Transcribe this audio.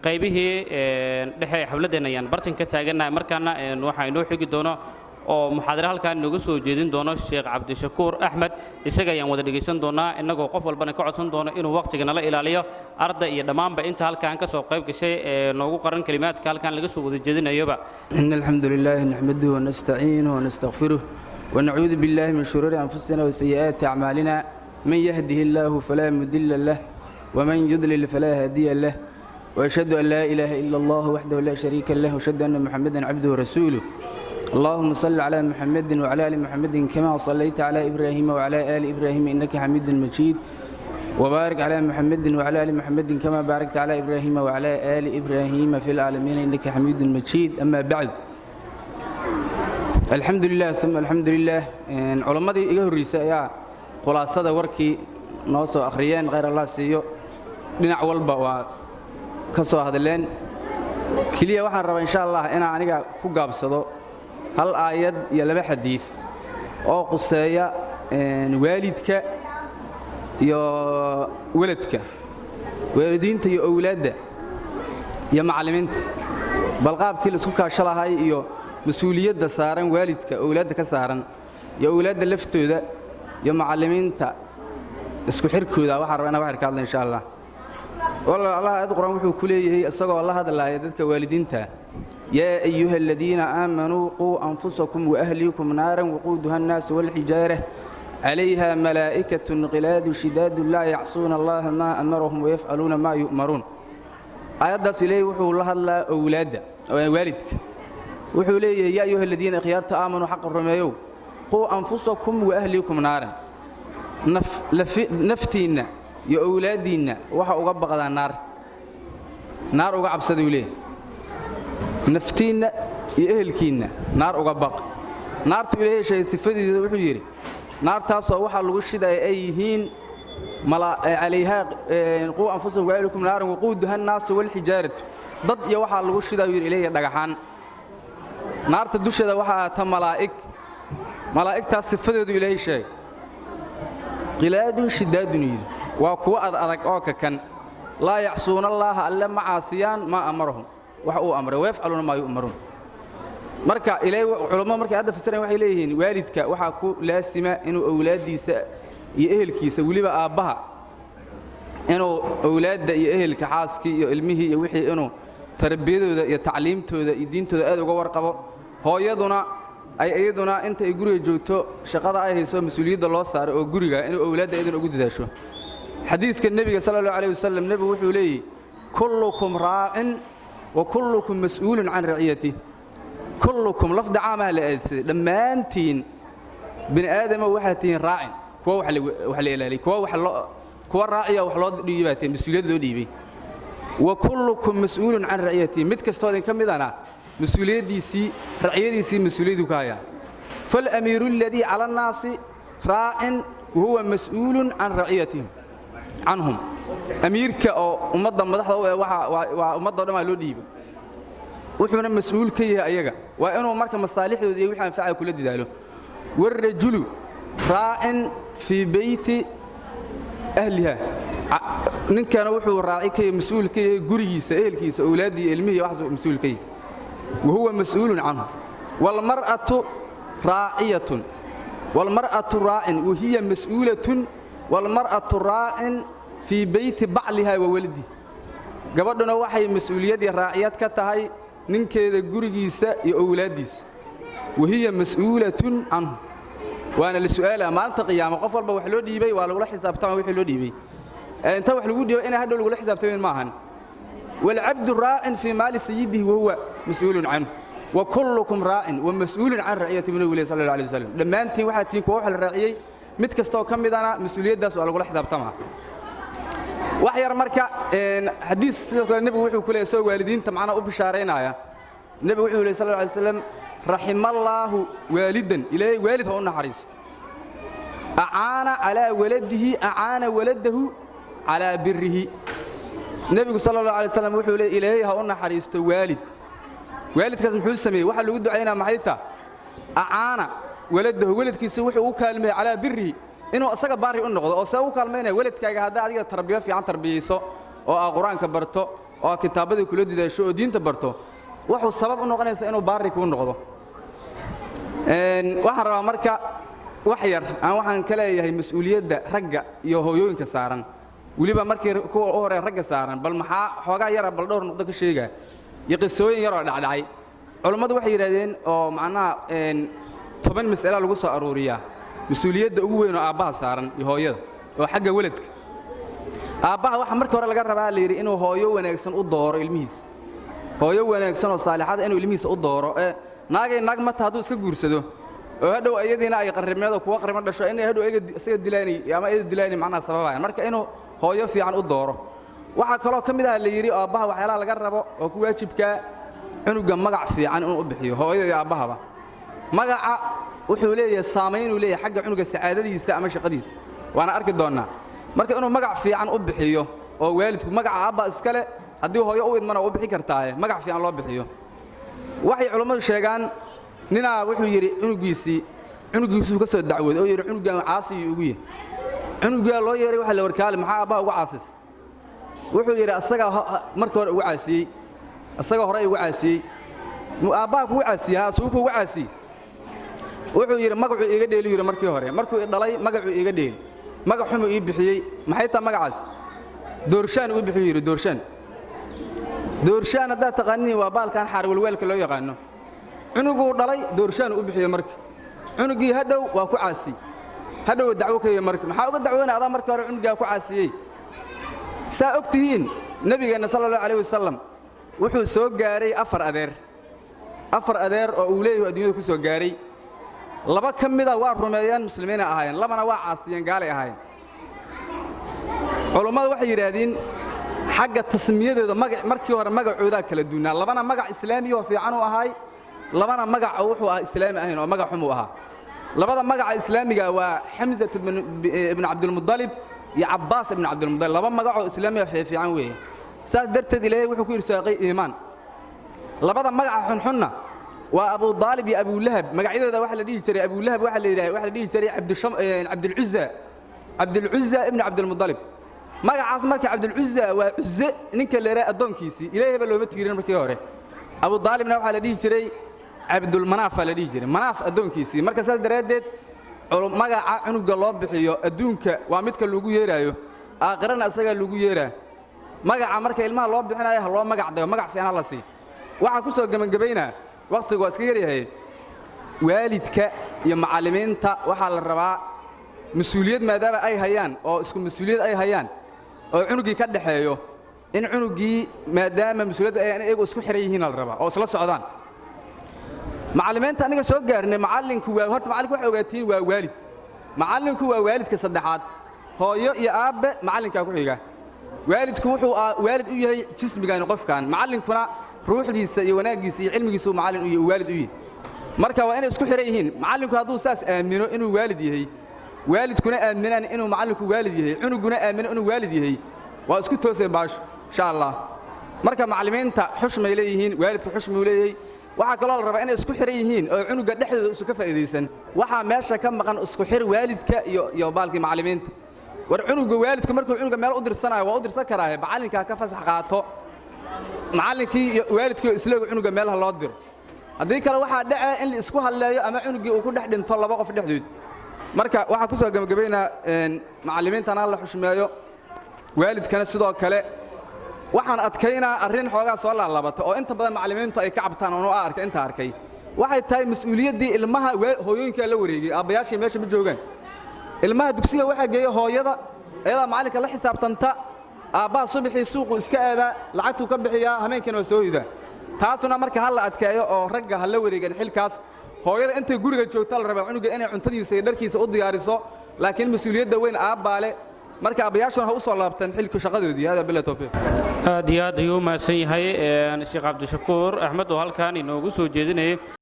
qaybihii dhexe xafladeen ayaan bartan ka taaganahay markaana waxa inoo xigi doono oo muxaadaro halkaan nooga soo jeedin doono Sheekh Cabdishakuur Axmed isaga ayaan wada dhageysan doonaa inagoo qof walbana ka codsan doono inuu waqtiga nala ilaaliyo arday iyo dhamaanba inta halkaan ka soo qayb gashay noogu qaran kalimaadka halkaan laga soo wada jeedinayoba إن الحمد لله نحمده ونستعينه ونستغفره ونعوذ بالله من شرور أنفسنا وسيئات أعمالنا من يهده الله فلا مضل له ومن يضلل فلا هادي له وأشهد أن لا إله إلا الله وحده لا شريك له وأشهد أن محمدا عبده ورسوله اللهم صل على محمد وعلى آل محمد كما صليت على إبراهيم وعلى آل إبراهيم إنك حميد مجيد وبارك على محمد وعلى آل محمد كما باركت على إبراهيم وعلى آل إبراهيم في العالمين إنك حميد مجيد أما بعد الحمد لله ثم الحمد لله علماء إيجاه الرسالة خلاصة وركي نوصو أخريان غير الله سيو لنع والبا وكسو هذا اللين كلية واحد رب إن شاء الله أنا عنيك كوجاب صدو هل آيات يلبى حديث أو قصية والدك يا ولدك والدينت يا أولاد يا معلمينت بالغاب كل سكة شلا هاي يو مسؤولية دسارن والدك أولادك سارن يا أولاد لفتوا ذا يا معلمينت اسكو حركوا ذا وحر أنا وحر كذا إن شاء الله والله الله أذكر وحو كليه هي الصقر الله هذا الله يدك والدينته يا أيها الذين آمنوا قوا أنفسكم وأهليكم نارا وقودها الناس والحجارة عليها ملائكة غلاد شداد لا يعصون الله ما أمرهم ويفعلون ما يؤمرون آيات سليه وحو الله الله أولاد والدك وحو ليه يا أيها الذين خيارت آمنوا حق الرميو قوا أنفسكم وأهليكم نارا نفتينا يا أولادنا وحا أقبق ذا النار نار أقعب سدوا ليه نفتينا يأهلكينا نار أقبق نار تقولي شيء صفدي وحجري نار تاسو waxa lagu shiday ay yihiin mala عليها quu anfusukum wa ahlikum naar waquuduha an-nas wal hijarat dad iyo waxa lagu shiday ilayga dhagaxan naarta dusheeda waxa ta malaa'igta sifadeedu ilaahay sheeg qilaadun shidaadun waa kuwa adag oo ka kan la yacsuuna allaha alla macaasiyaan ma amarahum waxa uu amray weefcaluna ma yu'marun marka ilaahay culumada markay hadda fasireen waxay leeyihiin waalidka waxa ku laasima inuu awlaadiisa iyo ehelkiisa waliba aabaha inuu awlaadda iyo ehelka xaaskii iyo ilmihii iyo wixii inuu tarbiyadooda iyo tacliimtooda iyo diintooda aad uga warqabo hooyaduna ay iyaduna inta ay guriga joogto shaqada ay hayso mas'uuliyadda loo saaray oo guriga inuu awlaadda idin ugu dadaasho xadiiska nabiga sallallahu alayhi wasallam nabigu wuxuu leeyahay kullukum raa'in wa kullukum mas'uulun an ra'iyatihi كلكم لفظ عام دمانتين بني ادم وحاتين راعين كو وحلي الهي كو راعيه وحلو ديباتين مسؤوليه دو ديبي وكلكم مسؤول عن رعيته مد كستودين كميدانا مسؤوليتيسي رعيتيسي مسؤوليته كايا فالامير الذي على الناس راع وهو مسؤول عن رعيتهم عنهم اميرك او امده مدخده waa umada dhama loo dhiibay wuxuuna mas'uul ka yahay ayaga waa inuu marka masaalixdooda iyo wixii anfaca kula didaalo warrajulu raa'in fi bayti ahliha ninkana wuxuu raaci ka yahay mas'uul ka yahay gurigiisa ehelkiisa awlaadii ilmihi wax mas'uul ka yahay وهو مسؤول عنه والمرأة راعية والمرأة راع وهي مسؤولة والمرأة راع في بيت بعلها وولده gabadhuna waxay mas'uuliyadii raaciyad ka tahay ninkeeda gurigiisa iyo awlaadiisa wahiya mas'uulatun anhu waana la su'aala maalinta qiyaamo qof walba wax loo dhiibay waa lagu xisaabtama wixii loo dhiibay inta wax lagu dhiibay in hadhow lagu xisaabtamin maahan wal 'abdu raa'in fi maali sayyidihi wa huwa mas'uulun anhu wa kullukum raa'in wa mas'uulun an ra'iyati min nabiy sallallahu alayhi wasallam dhamaantiin waxa tiin ku wax la raaciyay mid kasto ka midana mas'uuliyadaas waa lagu xisaabtama وحير مركا حديث النبي وحي كله سو والدين معنا وبشارينايا النبي وحي صلى الله عليه وسلم رحم الله والدا إليه والد هو النحريس أعان على ولده أعان ولده على بره النبي صلى الله عليه وسلم وحي إليه هو النحريس والد كاسم حول سمي وحل ود عينا محيطة أعان ولده ولد كيس وحي وكلمة على بره إنه أسقى باري النقطة أو سووا كلمين ولد كأجا هذا أديك تربية في عن تربيته أو قرآن كبرته oo kitaabada kula didaasho oo diinta barto wuxuu sabab u noqonaysaa inuu baari ku noqdo waxaan rabaa marka wax yar aan waxaan ka leeyahay mas'uuliyadda ragga iyo hooyooyinka saaran waliba markii kuwa u hore ragga saaran bal maxaa xoogaa yara bal dhowr noqdo ka sheega iyo qisooyin yar oo dhacdhacay culimadu waxay yiraahdeen oo macnaha 10 mas'ala lagu soo aruuriyaa mas'uuliyadda ugu weyn oo aabbaha saaran iyo hooyada oo xagga waladka aabbaha waxa markii hore laga rabaa la yiri inuu hooyo wanaagsan u dooro ilmihiisa hooyo wanaagsan oo saalixada inuu ilmihiisa u dooro naag mata hadduu iska guursado oo hadhow ayadiina ay qarrimeedo kuwa qarrimo dhasho inay hadhow isaga dilaanay ama ay dilaanay macnaha sababayaan marka inuu hooyo fiican u dooro waxa kaloo kamid ah la yiri aabbaha waxyaalaha laga rabo oo ku waajibka cunuga magac fiican inuu u bixiyo hooyada iyo aabbahaba magaca wuxuu leeyahay saameyn uu leeyahay xagga cunuga sacaadadiisa ama shaqadiisa waana arki doonaa marka inuu magac fiican u bixiyo oo waalidku magaca aabba iskale haddii hooyo u idmana u bixi kartaa magac fiican loo bixiyo waxay culimadu sheegaan ninaa wuxuu yiri cunugiisu ka soo dacwooday oo yiri cunugan caasi ugu yahay cunuga loo yeeray waxa la warkaale maxaa aabbaha ugu caasis wuxuu yiri asaga markii hore ugu caasiyay asaga hore ugu caasiyay aabbaha ku caasiyaa suuqu ugu caasiyay wuxuu yiri magacu iga dheeli yiri markii hore markuu dhalay magacu iga dheeli magaxumu ii bixiyay maxay taa magacaas doorshaan uu bixiyay yiri doorshaan hadda taqaaniin waa baalkan xaar walwaalka loo yaqaano cunugu dhalay doorshaan uu bixiyay markii cunugii hadhow waa ku caasi hadhow dacwo kay markii maxaa uga dacwoonay adaa markii hore cunuga ku caasiyay saa ogtihiin nabigeena sallallahu alayhi wasallam wuxuu soo gaaray afar adeer oo uu leeyahay adduunyada ku soo gaaray laba kamida waa rumeeyaan muslimiina ahaayeen labana waa caasiyeen gaalay ahaayeen culimadu waxay yiraahdeen xagga tasmiyadooda markii hore magacooda kala duunaa labana magac islaami oo fiican u ahaay labana magac wuxuu ah islaami ahayn oo magac xum u ahaa labada magac islaamiga waa Hamza ibn Abdul Muttalib iyo Abbas ibn Abdul Muttalib laba magac oo islaami fiican weeye saas darteed Ilaahay wuxuu ku irsaaqay iimaan labada magac xunxunna waa Abu Talib iyo Abu Lahab magacyadooda waxa la dhihi jiray Abu Lahab waxa la dhihi jiray Abdul Uzza ibn Abdul Muttalib magacaas marka Abdul Uzza waa Uzza ninka leeyahay adoonkiisi Ilaahay ba looba tiirin markii hore Abu Talibna waxa la dhihi jiray Abdul Manaf la dhihi jiray Manaf adoonkiisi marka saas daraadeed magaca cunuga loo bixiyo adduunka waa midka lagu yeerayo aakhirana asaga lagu yeeraa magaca marka ilmaha loo bixinayo loo magac dayo magac fiican la sii waxa ku soo gabagabeynaa waqtigu waa iska yaryahay waalidka iyo macallimiinta waxa la rabaa mas'uuliyad maadaama ay hayaan oo isku mas'uuliyad ay hayaan oo cunugii ka dhaxeeyo in cunugii maadaama mas'uuliyadda ay iyagu isku xiran yihiin la rabaa oo isla socdaan macallimiinta aniga soo gaarnay macallinku waa horta macallinku waxa ogaatiin waa waalid macallinku waa waalidka saddexaad hooyo iyo aabe macallinka ku xiga waalidku wuxuu waalid u yahay jismigan qofkan macallinkuna ruuxdiisa iyo wanaagiisa iyo cilmigiisa macallin u yahay waalid u yahay marka waa inay isku xiran yihiin macallinku hadduu saas aamino inuu waalid yahay waalidkuna aaminaan inuu macallinku waalid yahay cunuguna aamino inuu waalid yahay waa isku toosay baasho insha Allah marka macallimiinta xushmay leeyihiin waalidku xushmay leeyahay waxa kale oo la rabaa inay isku xiran yihiin oo cunuga dhexdooda isu ka faa'iideysan waxa meesha ka maqan isku xir waalidka iyo baalkii macallimiinta war cunuga waalidku markuu cunuga meel u dirsanayo waa u dirsan karaa macallinka ka fasax qaato macallinkii iyo waalidkii isla cunuga meel loo diro haddii kale waxa dhaca in la isku haleeyo ama cunugii uu ku dhex dhinto laba qof dhexdood marka waxa ku soo gabagabeynaa macallimiintana la xushmeeyo waalidkana sidoo kale waxaan adkaynaa arrin xoogaa soo laalabata oo inta badan macallimiintu ay ka cabtaan oo inta arkay waxay tahay mas'uuliyaddii ilmaha hooyooyinka la wareegay aabayaashii meesha ma joogaan ilmaha dugsiga waxa geeyo hooyada ayada macallinka la xisaabtanta aabbaha subaxii suuqu iska aadaa lacagtu ka bixiyaa habeenkina waa soo hidaa taasuna marka hal la adkeeyo oo ragga hal la wareegan xilkaas hooyada intay guriga joogta la rabaa cunuga inay cuntadiisa iyo dharkiisa u diyaariso laakiin mas'uuliyadda weyn aabbaale marka abayaashuna ha u soo laabtaan xilka shaqadoodii hada bilaa tawfiiq aad iyo aad ayuu mahadsan yahay Sheekh Cabdishakuur Axmed oo halkaan inoogu soo jeedinayay